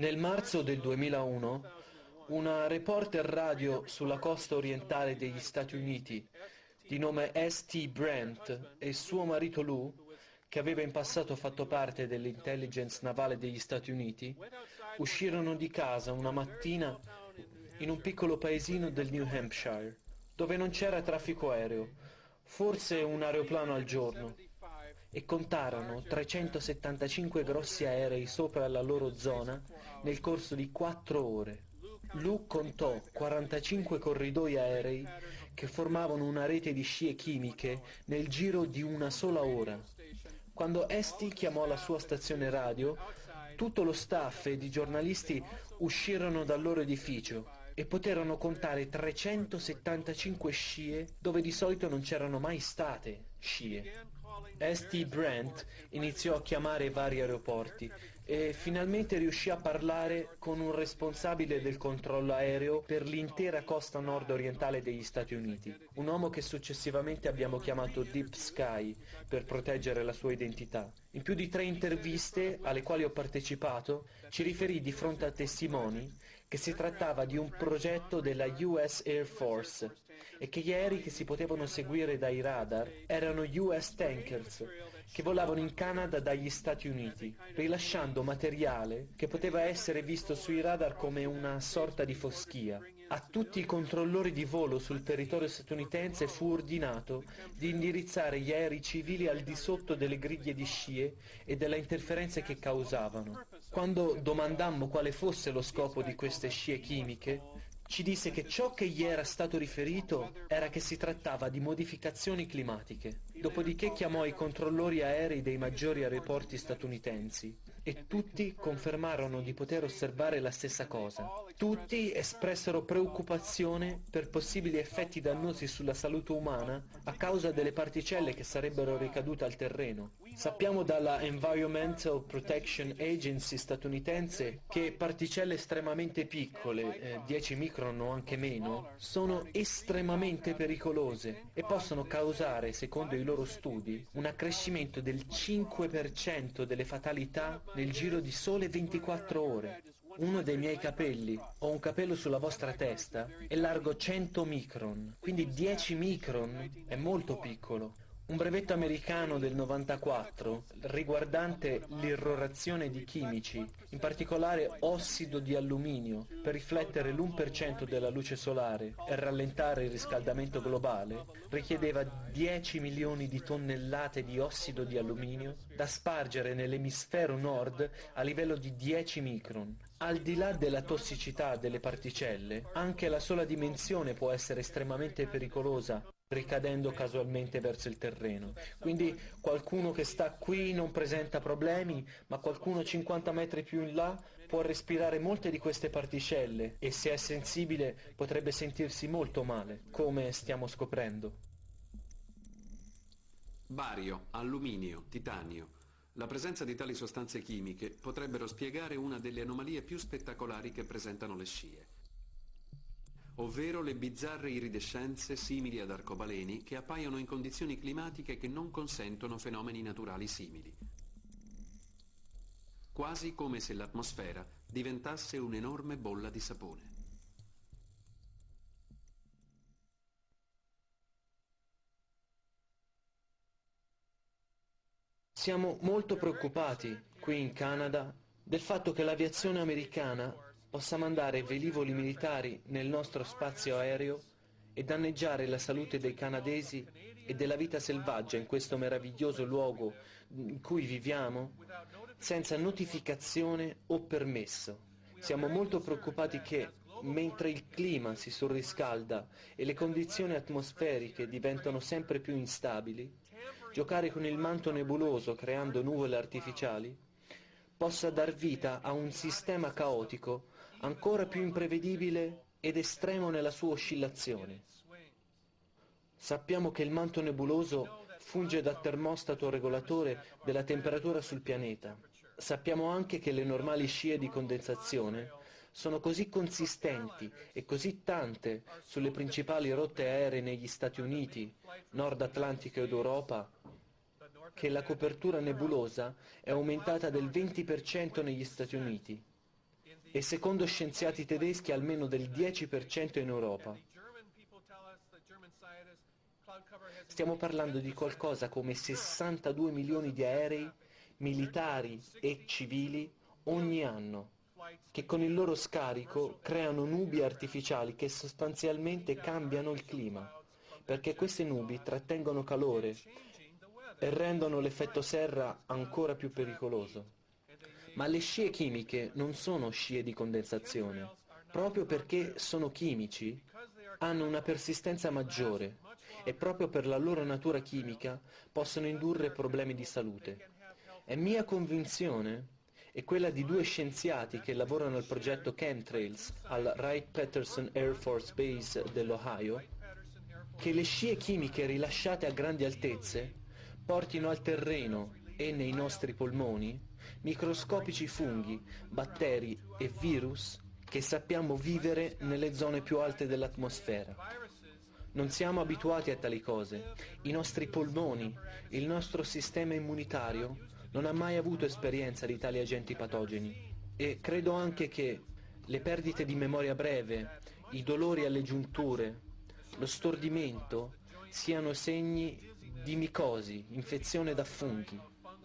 Nel marzo del 2001, una reporter radio sulla costa orientale degli Stati Uniti, di nome St. Brent, e suo marito Lou, che aveva in passato fatto parte dell'intelligence navale degli Stati Uniti, uscirono di casa una mattina in un piccolo paesino del New Hampshire, dove non c'era traffico aereo, forse un aeroplano al giorno, e contarono 375 grossi aerei sopra la loro zona nel corso di 4 ore. Luke contò 45 corridoi aerei che formavano una rete di scie chimiche nel giro di una sola ora. Quando Esti chiamò la sua stazione radio, tutto lo staff ed i giornalisti uscirono dal loro edificio e poterono contare 375 scie dove di solito non c'erano mai state scie. St. Brent iniziò a chiamare vari aeroporti e finalmente riuscì a parlare con un responsabile del controllo aereo per l'intera costa nord-orientale degli Stati Uniti, un uomo che successivamente abbiamo chiamato Deep Sky per proteggere la sua identità. In più di 3 interviste alle quali ho partecipato, ci riferì di fronte a testimoni che si trattava di un progetto della US Air Force e che gli aerei che si potevano seguire dai radar erano US Tankers che volavano in Canada dagli Stati Uniti, rilasciando materiale che poteva essere visto sui radar come una sorta di foschia. A tutti i controllori di volo sul territorio statunitense fu ordinato di indirizzare gli aerei civili al di sotto delle griglie di scie e delle interferenze che causavano. Quando domandammo quale fosse lo scopo di queste scie chimiche, ci disse che ciò che gli era stato riferito era che si trattava di modificazioni climatiche. Dopodiché chiamò i controllori aerei dei maggiori aeroporti statunitensi e tutti confermarono di poter osservare la stessa cosa. Tutti espressero preoccupazione per possibili effetti dannosi sulla salute umana a causa delle particelle che sarebbero ricadute al terreno. Sappiamo dalla Environmental Protection Agency statunitense che particelle estremamente piccole, 10 micron o anche meno, sono estremamente pericolose e possono causare, secondo i loro studi, un accrescimento del 5% delle fatalità nel giro di sole 24 ore. Uno dei miei capelli, o un capello sulla vostra testa, è largo 100 micron, quindi 10 micron è molto piccolo. Un brevetto americano del 94 riguardante l'irrorazione di chimici, in particolare ossido di alluminio, per riflettere l'1% della luce solare e rallentare il riscaldamento globale, richiedeva 10 milioni di tonnellate di ossido di alluminio da spargere nell'emisfero nord a livello di 10 micron. Al di là della tossicità delle particelle, anche la sola dimensione può essere estremamente pericolosa ricadendo casualmente verso il terreno. Quindi qualcuno che sta qui non presenta problemi, ma qualcuno 50 metri più in là può respirare molte di queste particelle e se è sensibile potrebbe sentirsi molto male, come stiamo scoprendo. Bario, alluminio, titanio. La presenza di tali sostanze chimiche potrebbero spiegare una delle anomalie più spettacolari che presentano le scie, ovvero le bizzarre iridescenze simili ad arcobaleni che appaiono in condizioni climatiche che non consentono fenomeni naturali simili, quasi come se l'atmosfera diventasse un'enorme bolla di sapone. Siamo molto preoccupati, qui in Canada, del fatto che l'aviazione americana possa mandare velivoli militari nel nostro spazio aereo e danneggiare la salute dei canadesi e della vita selvaggia in questo meraviglioso luogo in cui viviamo, senza notificazione o permesso. Siamo molto preoccupati che, mentre il clima si surriscalda e le condizioni atmosferiche diventano sempre più instabili, giocare con il manto nebuloso creando nuvole artificiali possa dar vita a un sistema caotico ancora più imprevedibile ed estremo nella sua oscillazione. Sappiamo che il manto nebuloso funge da termostato regolatore della temperatura sul pianeta. Sappiamo anche che le normali scie di condensazione sono così consistenti e così tante sulle principali rotte aeree negli Stati Uniti, Nord Atlantico ed Europa, che la copertura nebulosa è aumentata del 20% negli Stati Uniti. e secondo scienziati tedeschi almeno del 10% in Europa. Stiamo parlando di qualcosa come 62 milioni di aerei, militari e civili ogni anno, che con il loro scarico creano nubi artificiali che sostanzialmente cambiano il clima, perché queste nubi trattengono calore e rendono l'effetto serra ancora più pericoloso. Ma le scie chimiche non sono scie di condensazione. Proprio perché sono chimici, hanno una persistenza maggiore e proprio per la loro natura chimica possono indurre problemi di salute. È mia convinzione e quella di due scienziati che lavorano al progetto Chemtrails al Wright-Patterson Air Force Base dell'Ohio, che le scie chimiche rilasciate a grandi altezze portino al terreno e nei nostri polmoni microscopici funghi, batteri e virus che sappiamo vivere nelle zone più alte dell'atmosfera. Non siamo abituati a tali cose. I nostri polmoni, il nostro sistema immunitario non ha mai avuto esperienza di tali agenti patogeni. E credo anche che le perdite di memoria breve, i dolori alle giunture, lo stordimento siano segni di micosi, infezione da funghi.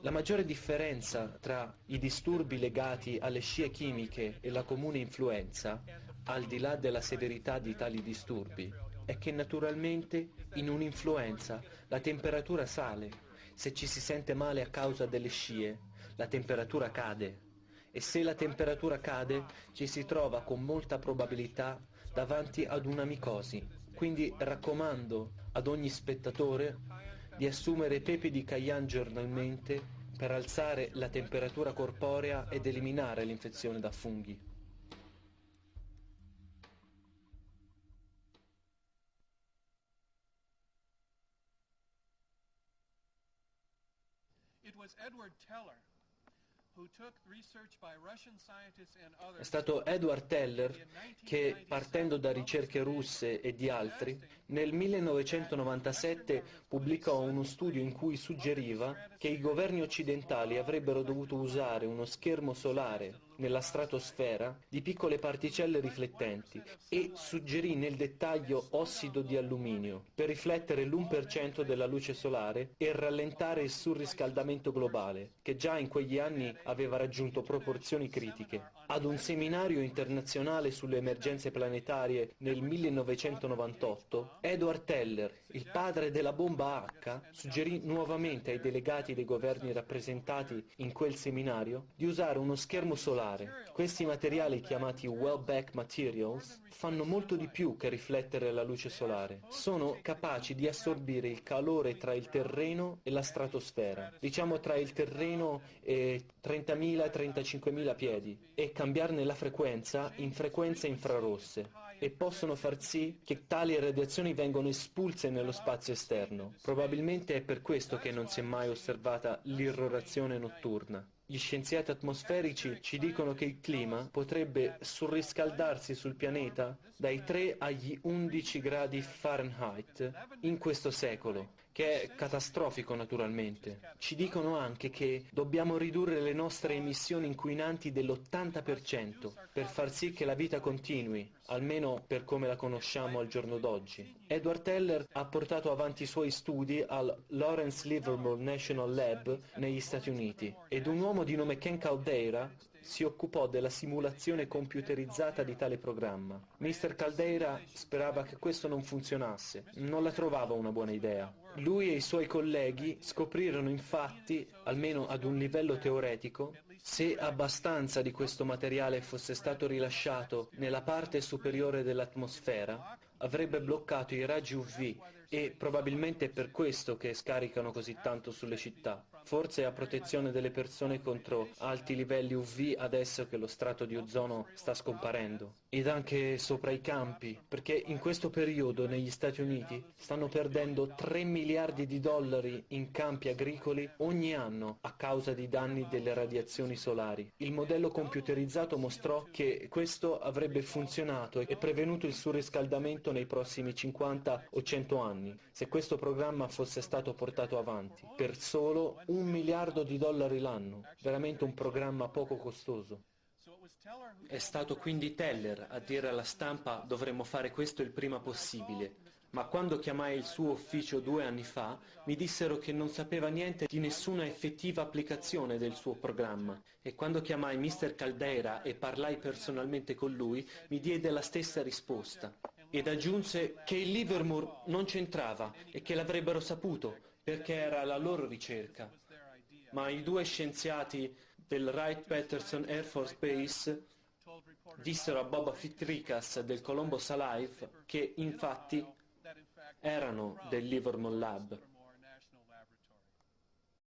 La maggiore differenza tra i disturbi legati alle scie chimiche e la comune influenza, al di là della severità di tali disturbi, è che naturalmente in un'influenza la temperatura sale. Se ci si sente male a causa delle scie, la temperatura cade. E se la temperatura cade, ci si trova con molta probabilità davanti ad una micosi. Quindi raccomando ad ogni spettatore di assumere pepe di cayenne giornalmente per alzare la temperatura corporea ed eliminare l'infezione da funghi. It was Edward Teller who took research by Russian scientists and È others stato Edward Teller che, partendo da ricerche russe e di altri, nel 1997 pubblicò uno studio in cui suggeriva che i governi occidentali avrebbero dovuto usare uno schermo solare nella stratosfera di piccole particelle riflettenti e suggerì nel dettaglio ossido di alluminio per riflettere l'1% della luce solare e rallentare il surriscaldamento globale, che già in quegli anni aveva raggiunto proporzioni critiche. Ad un seminario internazionale sulle emergenze planetarie nel 1998, Edward Teller, il padre della bomba H, suggerì nuovamente ai delegati dei governi rappresentati in quel seminario di usare uno schermo solare. Questi materiali, chiamati Wellbeck Materials, fanno molto di più che riflettere la luce solare. Sono capaci di assorbire il calore tra il terreno e la stratosfera, diciamo tra il terreno e 30.000 e 35.000 piedi, e cambiarne la frequenza in frequenze infrarosse, e possono far sì che tali radiazioni vengano espulse nello spazio esterno. Probabilmente è per questo che non si è mai osservata l'irrorazione notturna. Gli scienziati atmosferici ci dicono che il clima potrebbe surriscaldarsi sul pianeta dai 3 agli 11 gradi Fahrenheit in questo secolo, che è catastrofico naturalmente. Ci dicono anche che dobbiamo ridurre le nostre emissioni inquinanti dell'80% per far sì che la vita continui, almeno per come la conosciamo al giorno d'oggi. Edward Teller ha portato avanti i suoi studi al Lawrence Livermore National Lab negli Stati Uniti ed un uomo di nome Ken Caldeira si occupò della simulazione computerizzata di tale programma. Mr. Caldeira sperava che questo non funzionasse, non la trovava una buona idea. Lui e i suoi colleghi scoprirono infatti, almeno ad un livello teoretico, se abbastanza di questo materiale fosse stato rilasciato nella parte superiore dell'atmosfera, avrebbe bloccato i raggi UV e probabilmente è per questo che scaricano così tanto sulle città. Forse a protezione delle persone contro alti livelli UV adesso che lo strato di ozono sta scomparendo. Ed anche sopra i campi, perché in questo periodo negli Stati Uniti stanno perdendo 3 miliardi di dollari in campi agricoli ogni anno a causa di danni delle radiazioni solari. Il modello computerizzato mostrò che questo avrebbe funzionato e prevenuto il surriscaldamento nei prossimi 50 o 100 anni, se questo programma fosse stato portato avanti, per solo $1 miliardo l'anno, veramente un programma poco costoso. È stato quindi Teller a dire alla stampa dovremmo fare questo il prima possibile, ma quando chiamai il suo ufficio 2 anni fa mi dissero che non sapeva niente di nessuna effettiva applicazione del suo programma e quando chiamai Mr. Caldeira e parlai personalmente con lui mi diede la stessa risposta ed aggiunse che il Livermore non c'entrava e che l'avrebbero saputo perché era la loro ricerca. Ma i due scienziati del Wright-Patterson Air Force Base dissero a Bob Fittricas del Columbus Alive che infatti erano del Livermore Lab.